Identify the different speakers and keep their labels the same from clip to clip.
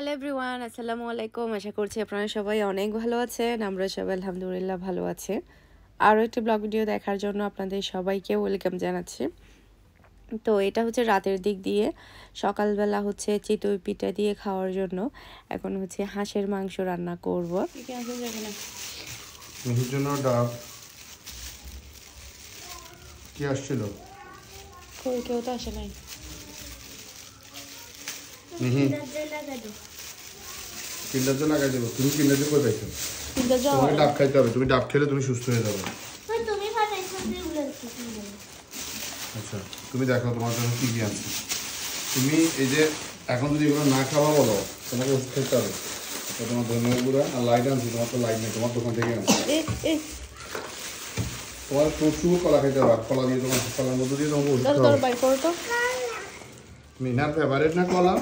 Speaker 1: Hello everyone, আসসালামু আলাইকুম। আশা করছি আপনারা সবাই অনেক ভালো আছেন। আমরা সবাই আলহামদুলিল্লাহ ভালো আছি। আরও একটি ব্লগ ভিডিও দেখার জন্য আপনাদের সবাইকে ওয়েলকাম জানাচ্ছি। তো এটা হচ্ছে রাতের দিক দিয়ে, সকালবেলা হচ্ছে চিতই পিঠা দিয়ে খাওয়ার জন্য এখন হচ্ছে হাঁসের মাংস রান্না করব।
Speaker 2: মিহির জন্য ডাব কি আসছিল?
Speaker 1: কই কেউ তো আসে নাই।
Speaker 2: মিহি কিন্ডারজয় লাগাই দেবো। তুমি কিন্ডারজয় করে পাইছো? তোমাকে ডাব খাইতে হবে, তুমি ডাব খেলে তুমি সুস্থ হয়ে যাবে। আচ্ছা তুমি দেখো তোমার জন্য কি কি আছে। তুমি এই যে এখন যদি এগুলো না খাওয়া বলো তোমাকে ওষুধ খেতে হবে। তোমার ধন্যবাদ গুঁড়া আর লাইট আনছি, তোমার তো লাইট নেই, তোমার দোকান থেকে আনছি। তোমার প্রচুর কলা খেতে হবে, কলা দিয়ে তোমার কলার মধ্যে দিয়ে তোমাকে ওষুধ খাওয়া। মিনার ফেভারিট না কলা?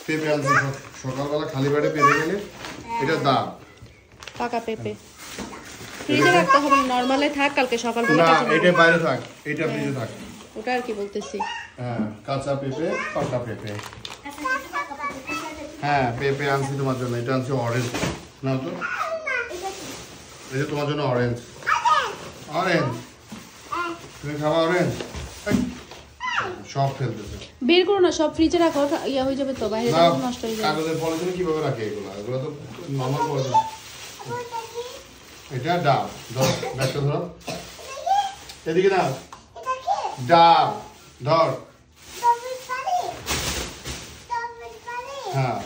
Speaker 2: পেঁপে আনছি সকালবেলা খালি পেটে পেঁপে গেলে এটা দাম
Speaker 1: পাকা পেঁপে ফ্রিজে রাখতে হবে, নরমালে থাক, কালকে সকালবেলা
Speaker 2: না এটা বাইরে থাক, এটা ফ্রিজে থাক।
Speaker 1: ওটা আর কি বলতেছি।
Speaker 2: হ্যাঁ কাঁচা পেঁপে, পাকা পেঁপে। হ্যাঁ পেঁপে আনছি তোমার জন্য, এটা আনছি অরেঞ্জ। না তো এই যে তোমার জন্য অরেঞ্জ। অরেঞ্জ তুমি খাবা? অরেঞ্জ সব ফেলতেছে,
Speaker 1: বের করো না, সব ফ্রিজে রাখো, ইয়া হয়ে যাবে তো, বাইরে নষ্ট হয়ে যাবে।
Speaker 2: কাগজের পলিথিনে কিভাবে রাখে এগুলো? এগুলো তো নরমাল পলিথিন। এটা ডাব, ধর ব্যাগটা ধরো, এদিকে না, ডাব ধর। হ্যাঁ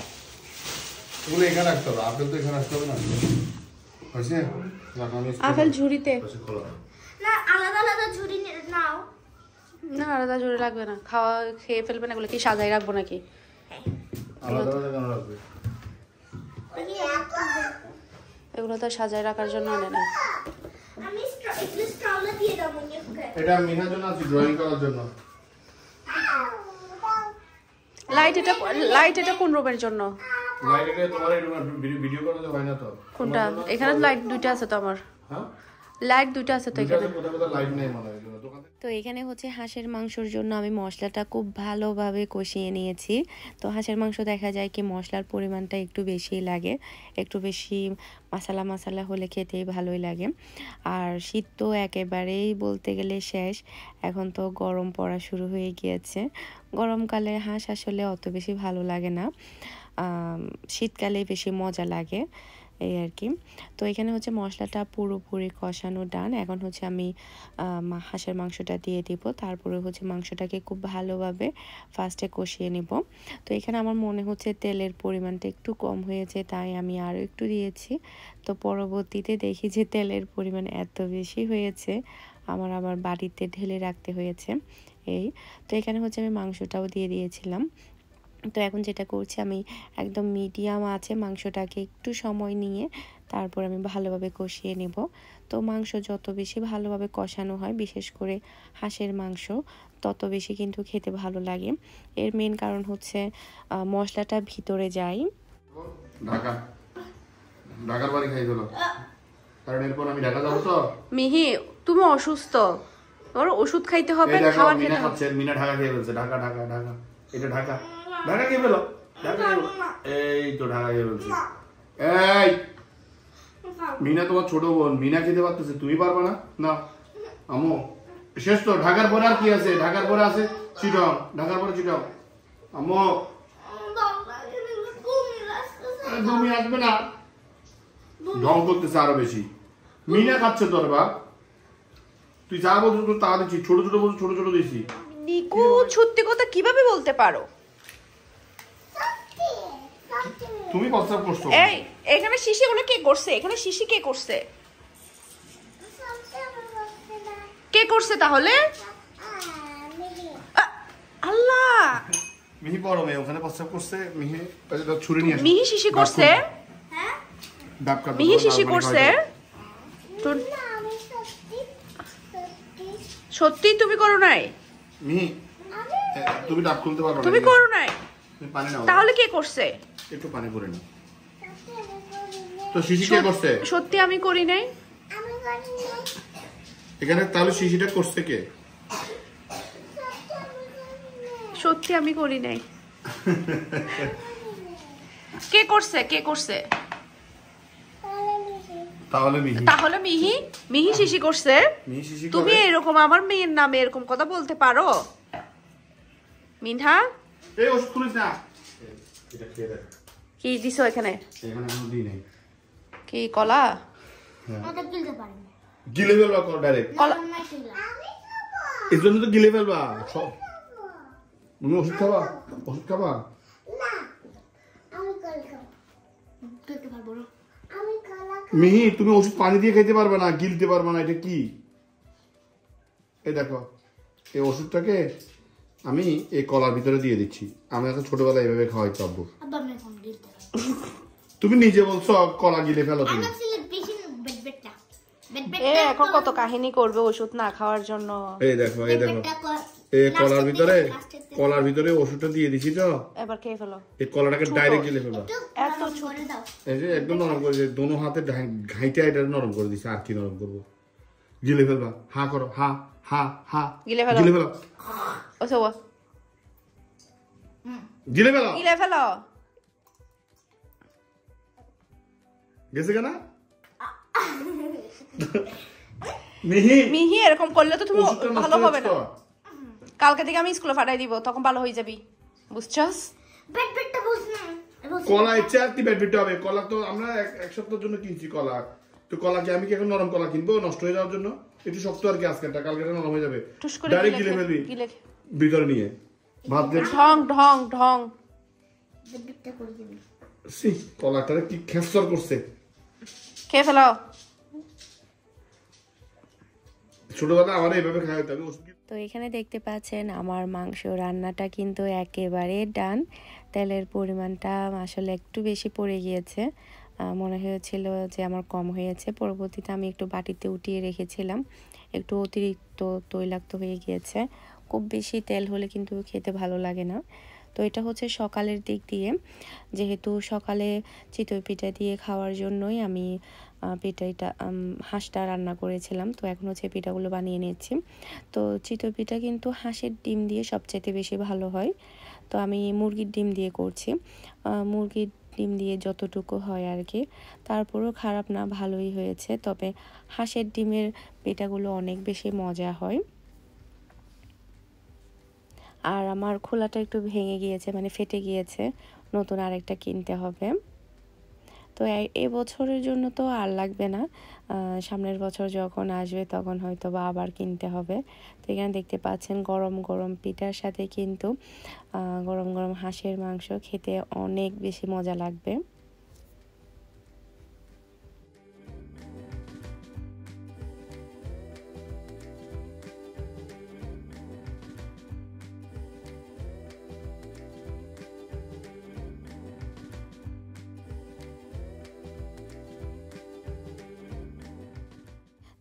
Speaker 2: এগুলো এখানে রাখতে হবে, আপেল তো এখানে রাখতে হবে না। হয়েছে
Speaker 1: আপেল ঝুড়িতে
Speaker 3: না, আলাদা আলাদা ঝুড়ি নাও।
Speaker 1: না আলাদা ঝুড়ি লাগবে না, খাওয়া খেয়ে ফেলবে না। এগুলো কি সাজাই রাখবো নাকি?
Speaker 2: আলাদা আলাদা কেন রাখবে?
Speaker 1: এগুলো তো সাজাই রাখার জন্য আনে না।
Speaker 3: আমি একটু স্ট্রলা দিয়ে দাও মনিকে।
Speaker 2: এটা মিনার জন্য আছে, ড্রয়িং করার জন্য।
Speaker 1: লাইট এটা কোন রুমের জন্য?
Speaker 2: লাইট এটা তোমার ভিডিও করতে হয় না তো?
Speaker 1: কোনটা? এখানে লাইট দুইটা আছে তো আমার।
Speaker 2: হ্যাঁ
Speaker 1: লাইট দুইটা আছে তো এখানে।
Speaker 2: কোথাও লাইট নেই মনে হয় দোকানে।
Speaker 1: তো এখানে হচ্ছে হাঁসের মাংসের জন্য আমি মশলাটা খুব ভালোভাবে কষিয়ে নিয়েছি। তো হাঁসের মাংস দেখা যায় কি মশলার পরিমাণটা একটু বেশি লাগে, একটু বেশি মশলা হলে খেতেই ভালোই লাগে। আর শীত তো একেবারেই বলতে গেলে শেষ, এখন তো গরম পড়া শুরু হয়ে গিয়েছে। গরমকালে হাঁস আসলে অত বেশি ভালো লাগে না, শীতকালে বেশি মজা লাগে এই আর কি। তো এখানে হচ্ছে মশলাটা পুরোপুরি কষানো ডান। এখন হচ্ছে আমি হাঁসের মাংসটা দিয়ে দিব, তারপরে হচ্ছে মাংসটাকে খুব ভালোভাবে ফার্স্টে কষিয়ে নিব। তো এখানে আমার মনে হচ্ছে তেলের পরিমাণটা একটু কম হয়েছে, তাই আমি আরও একটু দিয়েছি। তো পরবর্তীতে দেখি যে তেলের পরিমাণ এত বেশি হয়েছে, আমার আবার বাড়িতে ঢেলে রাখতে হয়েছে এই। তো এখানে হচ্ছে আমি মাংসটাও দিয়ে দিয়েছিলাম। তো এখন যেটা করছি, আমি একদম মিডিয়াম আছে মাংসটাকে একটু সময় নিয়ে তারপর আমি ভালোভাবে কষিয়ে নেব। তো মাংস যত বেশি ভালোভাবে কষানো হয়, বিশেষ করে হাঁসের মাংস, তত বেশি কিন্তু খেতে ভালো লাগে। এর মেন কারণ হচ্ছে মশলাটা ভিতরে যায়।
Speaker 2: ঢাকার বাড়ি খাই গেল, কারণ এরপর আমি ঢাকা যাবো তো।
Speaker 1: মিহি তুমি অসুস্থ, ওর ওষুধ খাইতে হবে, খাবার খেতে হবে।
Speaker 2: মিনা ঢাকা খেয়ে ফেলছে, ঢাকা ঢাকা ঢাকা, এটা ঢাকা ঢাকা খেয়ে ফেলো, ঢাকা এই তো ঢাকা খেয়ে ফেলছে। এই মিনা তোমার ছোট বোন, মিনা খেতে পারতেছে, তুমি পারবে না? না আমু শেষ তো। ঢাকার পরে আর কি আছে? ঢাকার পরে আছে চিটং, ঢাকার পরে চিটং। আমু তুমি আসবে না, ঢং করতেছে আরো বেশি। মিনা খাচ্ছে তোর বাপ, তুই যা বলছো তো তা দিচ্ছি, ছোট ছোট বলছো, ছোট ছোট দিচ্ছি।
Speaker 1: নিকুচ সত্যি কথা কিভাবে বলতে পারো?
Speaker 2: তুমি প্রস্তাব করছো।
Speaker 1: এই এখানে শিশিগুলো কে করছে? এখানে শিশি কে করছে? কে করছে তাহলে?
Speaker 3: আল্লাহ,
Speaker 2: মিহি বড় মেয়ে ওখানে প্রস্তাব করছে। মিহি ছুরি নিয়ে
Speaker 1: মিহি শিশি করছে?
Speaker 3: হ্যাঁ
Speaker 2: ডাব কাটবে,
Speaker 1: মিহি শিশি করছে? সত্যি তুমি করো নাই?
Speaker 2: মিহি তুমি ডাব খুলতে পারবে না,
Speaker 1: তুমি করো নাই?
Speaker 2: পানি নাও,
Speaker 1: তাহলে কে করছে?
Speaker 2: একটু পানি ভরে নাও। তো শিশি কে করছে?
Speaker 1: সত্যি আমি করি নাই।
Speaker 2: এখানে তাহলে শিশিটা করছে কে?
Speaker 1: সত্যি আমি করি নাই।
Speaker 4: কে করছে কে করছে?
Speaker 2: তাহলে মিহি
Speaker 4: তাহলে মিহি মিহি শিশি করছে।
Speaker 2: মিহি শিশি
Speaker 4: তুমি
Speaker 2: করে
Speaker 4: এরকম আমার মেয়ের নামে এরকম কথা বলতে পারো মিনহা?
Speaker 2: এই ওষুধ খুলিস না, এটা খেয়ে দেখ।
Speaker 4: কি দিছো এখানে?
Speaker 2: এখানে কোনো দিই নাই।
Speaker 4: কি কলা?
Speaker 3: ওটা গিলতে পারি না।
Speaker 2: গিলে ফেলবা কর ডাইরেক্ট,
Speaker 4: কলা
Speaker 3: আমার খেলা।
Speaker 2: এই জন্য তো গিলে ফেলবা। তুমি ওষুধ খাবা, ওষুধ খাবা।
Speaker 3: না, আমি কলা খাবো। খেতে পারবো না। আমি কলা খাবো।
Speaker 2: মিহি তুমি ওষুধ পানি দিয়ে খেতে পারবে না, গিলতে পারবে না, এটা কি? এই দেখো, এই ওষুধটাকে আমি এই কলার ভিতরে দিয়ে দিচ্ছি। আমি এখন ছোটবেলায় এইভাবে খাওয়াইতে পারবো।
Speaker 3: আব্বা আমি এখন গিলতে পারবো।
Speaker 2: তুমি নিজে বলছো কলা গিলে ফেলো তুমি।
Speaker 3: আমার ছেলে বেশি বেটবেটটা।
Speaker 4: এ এখন কত কাহিনী করবে ওষুধ না খাওয়ার জন্য।
Speaker 2: এই দেখো, এই দেখো, এই কলার ভিতরে ওষুধটা দিয়ে দিছি তো,
Speaker 4: এবার খেয়ে ফেলো।
Speaker 2: এই কলাটাকে ডাইরেক্ট গিলে ফেলো।
Speaker 4: এত
Speaker 3: করে দাও।
Speaker 2: এই যে একদম নরম করে দিয়ে দোনো হাতে ঘাইটা এটা নরম করে দিছি। আর কি নরম করবো? গিলে ফেলবা, হা করো, হা হা হা,
Speaker 4: গিলে ফেলো।
Speaker 2: গিলে ফেলো,
Speaker 4: ওসো
Speaker 2: গিলে ফেলো।
Speaker 4: গিলে ফেলো।
Speaker 2: গেছে কেনা মিহি
Speaker 4: মিহি এরকম করলে তো তুমি
Speaker 2: ওষুধটা নষ্ট
Speaker 4: ভালো হবে না।
Speaker 2: হচ্ছে।
Speaker 4: কালকে থেকে আমি স্কুলে পাঠাই দিব, তখন ভালো হয়ে যাবি, বুঝছস?
Speaker 3: বেটবেটটা বলছ না।
Speaker 2: কলা ইচ্ছে আর কি ব্যাটবিটা হবে। কলা তো আমরা এক সপ্তাহের জন্য কিনছি কলা। তো কলাকে আমি কি এখন নরম কলা কিনবো নষ্ট হয়ে যাওয়ার জন্য? একটু শক্ত আর কি, আজকে কালকে নরম হয়ে যাবে।
Speaker 4: টুস করে
Speaker 2: ডাইরেক্ট গিলে ফেলবি
Speaker 4: গিলে
Speaker 2: ভিতরে নিয়ে ভাত দিয়ে।
Speaker 4: ঢং ঢং ঢং।
Speaker 3: বেটবেটটা করে দিবি।
Speaker 2: সি কলাটারে কি খেসর করছে।
Speaker 4: খেয়ে ফেলো।
Speaker 2: ছোটবেলায় আমার এইভাবে খাওয়া হতো। আমি ওষুধ
Speaker 1: তো এখানে দেখতে পাচ্ছেন আমার মাংস রান্নাটা কিন্তু একেবারে ডান। তেলের পরিমাণটা আসলে একটু বেশি পড়ে গিয়েছে, মনে হয়েছিল যে আমার কম হয়েছে। পরবর্তীতে আমি একটু বাটিতে উঠিয়ে রেখেছিলাম, একটু অতিরিক্ত তৈলাক্ত হয়ে গিয়েছে। খুব বেশি তেল হলে কিন্তু খেতে ভালো লাগে না। তো এটা হচ্ছে সকালের দিক দিয়ে, যেহেতু সকালে চিতই পিঠা দিয়ে খাওয়ার জন্যই আমি হাঁসটা রান্না করেছিলাম। তো এখন হচ্ছে পিঠাগুলো বানিয়ে নিচ্ছি। তো চিতই পিঠা কিন্তু হাঁসের ডিম দিয়ে সবচেয়ে বেশি ভালো হয়। তো আমি মুরগির ডিম দিয়ে করছি। মুরগির ডিম দিয়ে যতটুকু হয় আর কি, তারপরেও খারাপ না, ভালোই হয়েছে। তবে হাঁসের ডিমের পিঠাগুলো অনেক বেশি মজা হয়। আর আমার খোলাটা একটু ভেঙে গিয়েছে, মানে ফেটে গিয়েছে, নতুন আরেকটা কিনতে হবে। তো এই বছরের জন্য তো আর লাগবে না, সামনের বছর যখন আসবে তখন হয়তো বা আবার কিনতে হবে। তো এখানে দেখতে পাচ্ছেন গরম গরম পিঠার সাথে কিন্তু গরম গরম হাঁসের মাংস খেতে অনেক বেশি মজা লাগবে।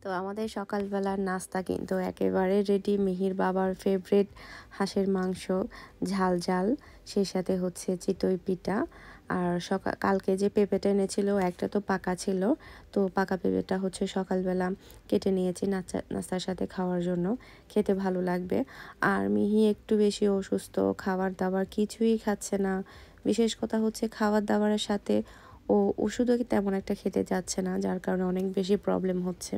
Speaker 1: তো আমাদের সকালবেলার নাস্তা কিন্তু একেবারে রেডি। মিহির বাবার ফেভারিট হাঁসের মাংস ঝাল ঝাল, সেই সাথে হচ্ছে চিতই পিঠা। আর কালকে যে পেঁপেটা এনেছিল একটা তো পাকা ছিল, তো পাকা পেঁপেটা হচ্ছে সকালবেলা কেটে নিয়েছি নাস্তার সাথে খাওয়ার জন্য, খেতে ভালো লাগবে। আর মিহি একটু বেশি অসুস্থ, খাবার দাবার কিছুই খাচ্ছে না। বিশেষ কথা হচ্ছে খাবার দাবারের সাথে ও ওষুধও তেমন একটা খেতে যাচ্ছে না, যার কারণে অনেক বেশি প্রবলেম হচ্ছে।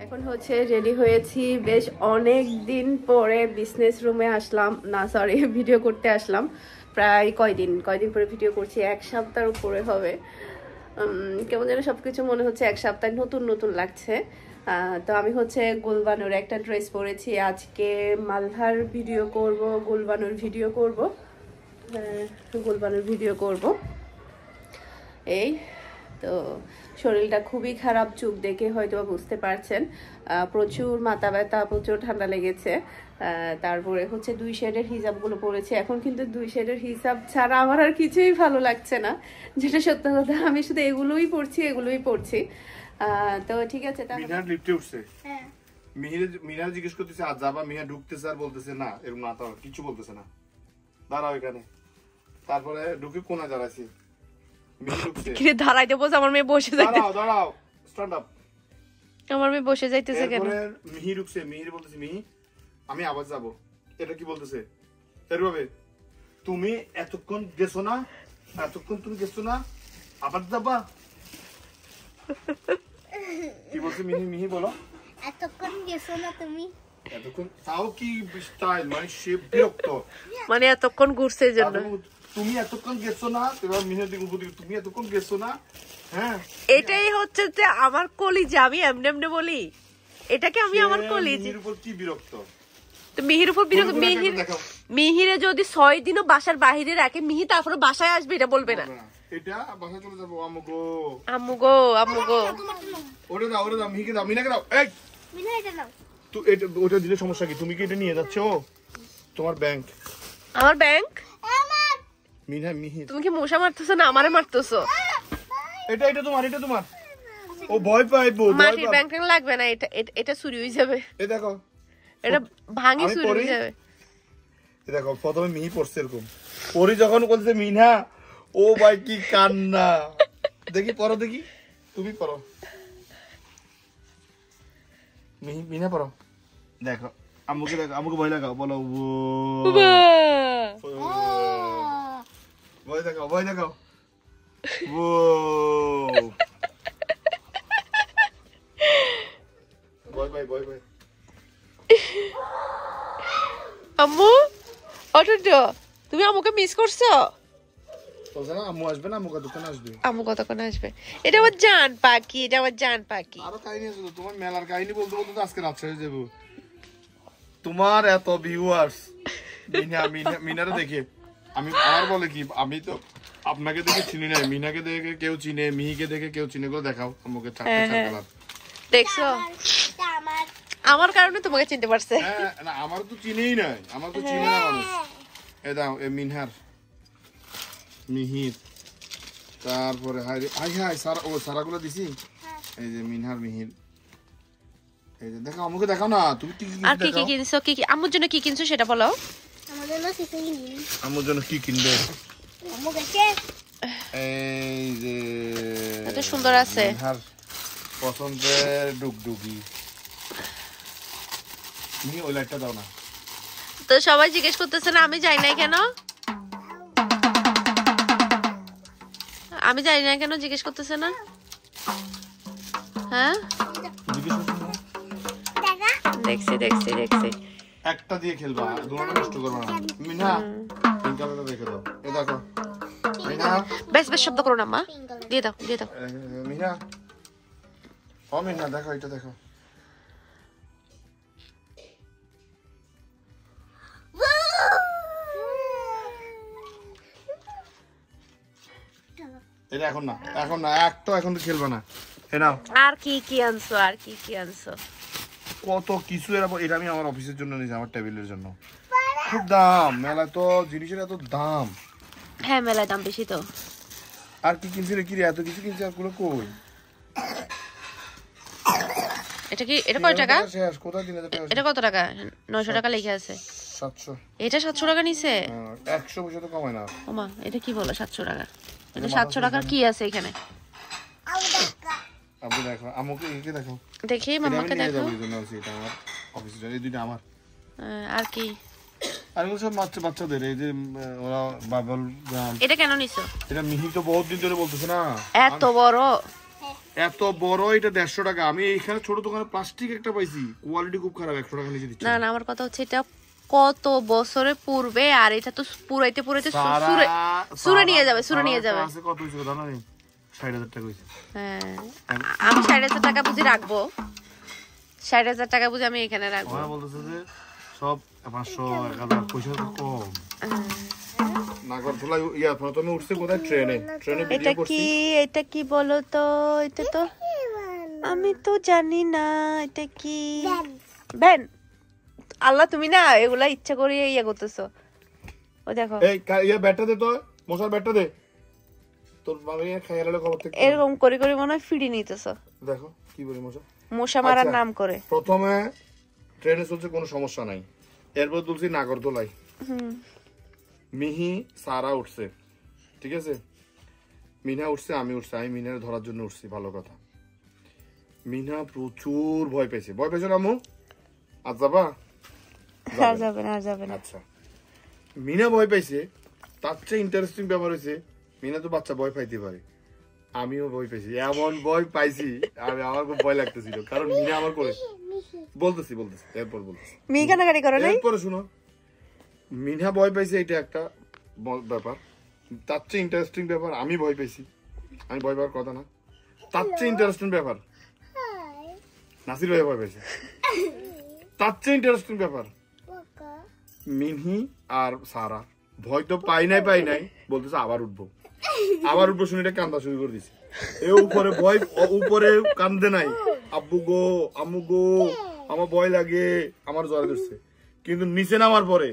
Speaker 4: এখন হচ্ছে রেডি হয়েছি, বেশ অনেক দিন পরে বিজনেস রুমে আসলাম, না সরি ভিডিও করতে আসলাম। প্রায় কয়দিন পরে ভিডিও করছি, 1 সপ্তাহের উপরে হবে। কেমন যেন সবকিছু মনে হচ্ছে 1 সপ্তাহ নতুন নতুন লাগছে। তো আমি হচ্ছে গুলবানুর একটা ড্রেস পরেছি আজকে। মালহার ভিডিও করব, গুলবানুর ভিডিও করব। এই তো শরীরটা খুবই খারাপ, চোখ দেখে হয়তো বুঝতে পারছেন। প্রচুর মাথা ব্যথা, প্রচুর ঠান্ডা লেগেছে। তারপরে হচ্ছে 2 শেডের হিজাবগুলো পরেছে। এখন কিন্তু 2 শেডের হিজাব ছাড়া আমার আর কিছুই ভালো লাগছে না, যেটা সত্য কথা। আমি শুধু এগুলোই পরছি। তো ঠিক আছে।
Speaker 2: মিনার লিফটে উঠছে।
Speaker 3: হ্যাঁ।
Speaker 2: মিনার জিজ্ঞেস করতেছে আজ যাবা, মিনা ঢুকতেছে আর বলতেছে না, এরকম না, তো কিছু বলতেছে না। দাঁড়াও এখানে। তারপরে ঢুকে কোনা দাঁড়াইছি।
Speaker 4: দাঁড়াইতে বসে আমার মেয়ে বসে যাইতেছে।
Speaker 2: দাঁড়াও স্ট্যান্ড আপ।
Speaker 4: আমার মেয়ে বসে যাইতেছে কেন?
Speaker 2: মিহি ঢুকছে, মিহি বলতেছে মিহি আমি আবার যাব। এটা কি বলতেছে? এরভাবে তুমি এতক্ষণ গেছো না, এতক্ষণ তুমি গেছো না, আবার যাবা? কি বলছো মিহি? মিহি বলো।
Speaker 3: এতক্ষণ গেছো না তুমি?
Speaker 2: এতক্ষণ তাও কি স্টাইল, মানে সে বিরক্ত,
Speaker 4: মানে এতক্ষণ ঘুরছে এই জন্য।
Speaker 2: তুমি এতক্ষণ গেছো না, এবার মিহির দিকে উপর দিকে, তুমি এতক্ষণ গেছো না। হ্যাঁ,
Speaker 4: এটাই হচ্ছে যে আমার কলিজা, আমি এমনি এমনি বলি এটাকে আমি আমার কলিজা।
Speaker 2: মিহির উপর কি বিরক্ত?
Speaker 4: তো মিহির উপর বিরক্ত,
Speaker 2: দেখাও।
Speaker 4: মিহিরে যদি 6 দিনও বাসার বাইরে রাখে, মিহি তারপরে বাসায় আসবে এটা বলবে না।
Speaker 2: এটা বাসায় চলে যাবো। আম্মু গো,
Speaker 4: আম্মু গো, আম্মু গো।
Speaker 2: ওরে দাও, ওরে দাও, মিহিকে দাও, মিনাকে দাও। এই
Speaker 3: মিনা এটা নাও।
Speaker 2: তো এটা ওটা দিলে সমস্যা কি? তুমি কি এটা নিয়ে যাচ্ছো? তোমার ব্যাংক।
Speaker 4: আমার ব্যাংক?
Speaker 3: আমার
Speaker 2: মিনা, মিহি
Speaker 4: তুমি কি মশা মারতেছো না আমারে মারতেছো?
Speaker 2: এটা এটা তোমার, এটা তোমার। ও ভয় পাইবো, ভয়
Speaker 4: মাটির
Speaker 2: পাবে।
Speaker 4: ব্যাংক লাগবে না, এটা এটা চুরি হয়ে যাবে।
Speaker 2: এই দেখো,
Speaker 4: এটা ভাঙি
Speaker 2: আমি
Speaker 4: চুরি
Speaker 2: পড়ি?
Speaker 4: হয়ে যাবে।
Speaker 2: এই দেখো, প্রথমে মিহি পড়ছে এরকম, পরি যখন বলছে মিনা, ও ভাই কি কান্না। দেখি পড়ো, দেখি তুমি পড়ো। মিহি, মিনা পড়ো। দেখো আম্মুকে, দেখো আম্মুকে ভয় লাগাও, বলো ও ভয় দেখাও, ভয় দেখাও। ও ভয় ভাই, ভয় ভাই।
Speaker 4: আম্মু অটুট, তুমি আম্মুকে মিস করছো?
Speaker 2: বলছে না আম্মু আসবে না, আম্মু দোকানে আসবে।
Speaker 4: আম্মু কতক্ষণ আসবে? এটা আমার জান পাখি, এটা আমার জান পাখি।
Speaker 2: আরো কাহিনী আছে তো, তোমার মেলার কাহিনী বলতে বলতে তো আজকে রাত শেষ যাবো। তোমার এত ভিউয়ার্স, মিনারে দেখে আমি, আমার বলে কি, আমি তো আপনাকে দেখে চিনি না, মিনাকে দেখে কেউ চিনে, মিহিকে দেখে কেউ চিনে, গুলো দেখাও আমাকে চারটে কালার।
Speaker 4: দেখছো,
Speaker 3: এটা আমার।
Speaker 4: আমার কারণে তোমাকে চিনতে পারছে।
Speaker 2: হ্যাঁ, না আমার তো চিনেই নাই, আমার তো চিনে না মানুষ। এ দাও, এ মিনহার, মিহির, তারপরে হাই হাই হাই সারা, ও সারাগুলো দিছি। এই যে মিনহার, মিহির, এই যে দেখো আমাকে দেখাও না, তুমি কি কি
Speaker 4: আর কি কি
Speaker 2: দেখাও।
Speaker 4: কিনছো, কি কি আম্মুর জন্য কি কিনছো সেটা বলো।
Speaker 3: আমার জন্য সিসিলি নিন।
Speaker 2: আমার জন্য কি কিনবে?
Speaker 3: আম্মু গেছে।
Speaker 2: এই যে
Speaker 4: এত সুন্দর আছে।
Speaker 2: মিনহার পছন্দের ডুগডুগি। তুমি ওই লাইটটা দাও না।
Speaker 4: তো সবাই জিজ্ঞেস করতেছে না আমি যাই নাই কেন, আমি যাই না কেন জিজ্ঞেস করতেছে না? হ্যাঁ
Speaker 2: জিজ্ঞেস করছি না।
Speaker 3: টাকা।
Speaker 4: দেখছি দেখছি দেখছি।
Speaker 2: একটা দিয়ে খেলবা, দুটো নষ্ট করবা না। মিনা পিঙ্ক কালারটা রেখে দাও। এই দেখো মিনা,
Speaker 4: বেশ বেশ শব্দ করো না মা, দিয়ে দাও দিয়ে দাও।
Speaker 2: মিনা, ও মিনা দেখো, এটা দেখো। এটা এখন না, এখন না, একটা এখন তো খেলবা না। এ নাও,
Speaker 4: আর কি কি আনছো, আর কি কি আনছো?
Speaker 2: কত কিছু। এটা আমি আমার অফিসের জন্য নিয়েছি, আমার টেবিলের জন্য। খুব দাম, মেলা তো জিনিসের এত দাম।
Speaker 4: হ্যাঁ মেলায় দাম বেশি তো।
Speaker 2: আর কি কিনছি রে, কি রে, এত কিছু কিনছি, আর গুলো কই?
Speaker 4: এটা কি, এটা কয় টাকা?
Speaker 2: শেষ, কোথায় 3000 টাকা?
Speaker 4: এটা কত টাকা? 900 টাকা লেখা আছে।
Speaker 2: 700।
Speaker 4: এটা 700 টাকা নিছে?
Speaker 2: 100 পয়সা তো কমায় না।
Speaker 4: ওমা এটা কি বলো 700 টাকা? এটা 700 টাকার কি আছে এখানে?
Speaker 2: আপনি দেখো, আমাকে একে দেখো,
Speaker 4: দেখি মাম্মাকে দেখো।
Speaker 2: এটা আমার অফিসের জন্য, এই দুইটা আমার।
Speaker 4: আর কি?
Speaker 2: আর এগুলো সব বাচ্চাদের, এই যে ওরা বাবল গাম।
Speaker 4: এটা কেন নিছো?
Speaker 2: এটা মিহি তো বহুত দিন ধরে বলতেছে না,
Speaker 4: এত বড়।
Speaker 2: এত বড়, এটা 150 টাকা। আমি এইখানে ছোট দোকানে প্লাস্টিক একটা পাইছি, কোয়ালিটি খুব খারাপ, 100 টাকা নিচে দিচ্ছে।
Speaker 4: না না আমার কথা হচ্ছে এটা কত বছরের পূর্বে, আর এটা তো পুরাইতে পুরাইতে সুরে নিয়ে যাবে, সুরে নিয়ে যাবে।
Speaker 2: আছে কত হইছে জানো নি? 60,000 টাকা হইছে।
Speaker 4: হ্যাঁ আমি 60,000 টাকা বুঝি রাখবো, 60,000 টাকা বুঝি আমি এখানে রাখবো।
Speaker 2: ওরা বলতেছে যে সব 500 1000 পয়সা তো কম। নাগরদোলা ইয়া প্রথমে উঠছে কোথায়? ট্রেনে
Speaker 4: এটা
Speaker 2: ভিডিও করছি।
Speaker 4: কি, এটা কি বলো তো? এটা তো আমি তো জানি না, এটা কি? ভ্যান। আল্লাহ তুমি না এগুলা ইচ্ছা করে ইয়া করতেছো। ও দেখো
Speaker 2: এই ইয়া ব্যাটটা দে তো, মশার ব্যাটটা দে। তোর মামি খাইয়ালে খবর থেকে
Speaker 4: এরকম করে করে মনে হয় ফিডি নিতেছো।
Speaker 2: দেখো কি বলি মশা।
Speaker 4: মশা মারার
Speaker 2: আচ্ছা,
Speaker 4: নাম করে।
Speaker 2: প্রথমে ট্রেনে চলছে, কোনো সমস্যা নাই। এরপর তুলছি নাগরদোলাই। মিহি সারা উঠছে, ঠিক আছে, মিনা উঠছে, আমি উঠছি। আমি মিনার ধরার জন্য উঠছি, ভালো কথা। মিনা প্রচুর ভয় পেয়েছে। ভয় পেয়েছো না আম্মু? আজ যাবা?
Speaker 4: আর যাবে না, আর যাবে না।
Speaker 2: আচ্ছা, মিনা ভয় পাইছে। তার চেয়ে ইন্টারেস্টিং ব্যাপার হয়েছে, মিনা তো বাচ্চা ভয় পাইতে পারে, আমিও ভয় পাইছি, এমন ভয় পাইছি আমার খুব ভয় লাগতেছিল, কারণ মিনা আমার করে বলতেছি এরপর বলতেছি।
Speaker 4: মিহি কান্নাকাটি করে নাই?
Speaker 2: এরপরে শুনো, মিনা ভয় পাইছে এটা একটা ব্যাপার, তার চেয়ে ইন্টারেস্টিং ব্যাপার আমি ভয় পাইছি, আমি ভয় পাওয়ার কথা না, তার চেয়ে ইন্টারেস্টিং ব্যাপার নাসির ভাই ভয় পাইছে, তার চেয়ে ইন্টারেস্টিং ব্যাপার মিনহি আর সারা ভয় তো পাই নাই বলতেছে আবার উঠবো শুনে এটা কান্দা শুরু করে দিছে। এ উপরে ভয়, উপরে কান্দে নাই, আব্বু গো আম্মু গো আমার ভয় লাগে, আমার জ্বর ধরছে, কিন্তু নিচে নামার পরে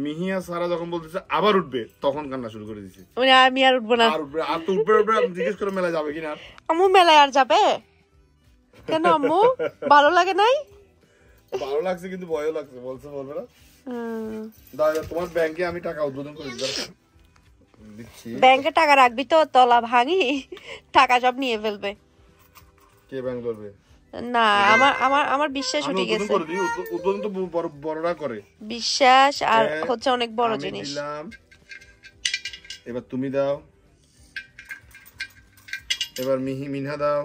Speaker 2: মিহি আর সারা যখন বলতেছে আবার উঠবে তখন কান্না শুরু করে দিছে।
Speaker 4: আমি আর উঠবো না।
Speaker 2: আর উঠবে, আর তো উঠবে জিজ্ঞেস করে মেলা যাবে কিনা।
Speaker 4: আম্মু মেলায় আর যাবে কেন? আম্মু ভালো লাগে নাই?
Speaker 2: ভালো লাগছে কিন্তু ভয়ও লাগছে, বলবে না। দাদা তোমার ব্যাংকে আমি টাকা উদ্বোধন করে দিচ্ছি।
Speaker 4: ব্যাংকে টাকা রাখবি তো তলা ভাঙি টাকা সব নিয়ে ফেলবে।
Speaker 2: কে ব্যাংক করবে?
Speaker 4: না আমার বিশ্বাস উঠে গেছে।
Speaker 2: উদ্বোধন তো বড়রা করে,
Speaker 4: বিশ্বাস আর হচ্ছে অনেক বড় জিনিস।
Speaker 2: এবার তুমি দাও, এবার মিনহা দাও।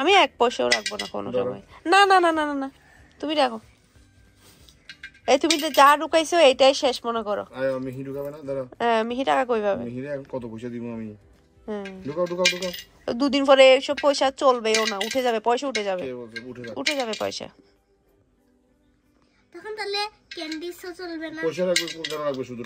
Speaker 4: আমি এক পয়সাও রাখবো না কোনো সময়। না না না না না না তুমি রাখো। এই তুমি যা ঢুকাইছো এইটাই শেষ মনে করো।
Speaker 2: মিহি ঢুকাবে না? দাঁড়াও।
Speaker 4: মিহি টাকা কই পাবে?
Speaker 2: মিহিরে কত পয়সা দিব আমি? ঢুকাও।
Speaker 4: 2 দিন পরে এসব পয়সা চলবেও না, উঠে যাবে, পয়সা উঠে যাবে, উঠে যাবে পয়সা।
Speaker 3: তখন তাহলে ক্যান্ডিসও চলবে না।
Speaker 2: পয়সা রাখবে শুধু।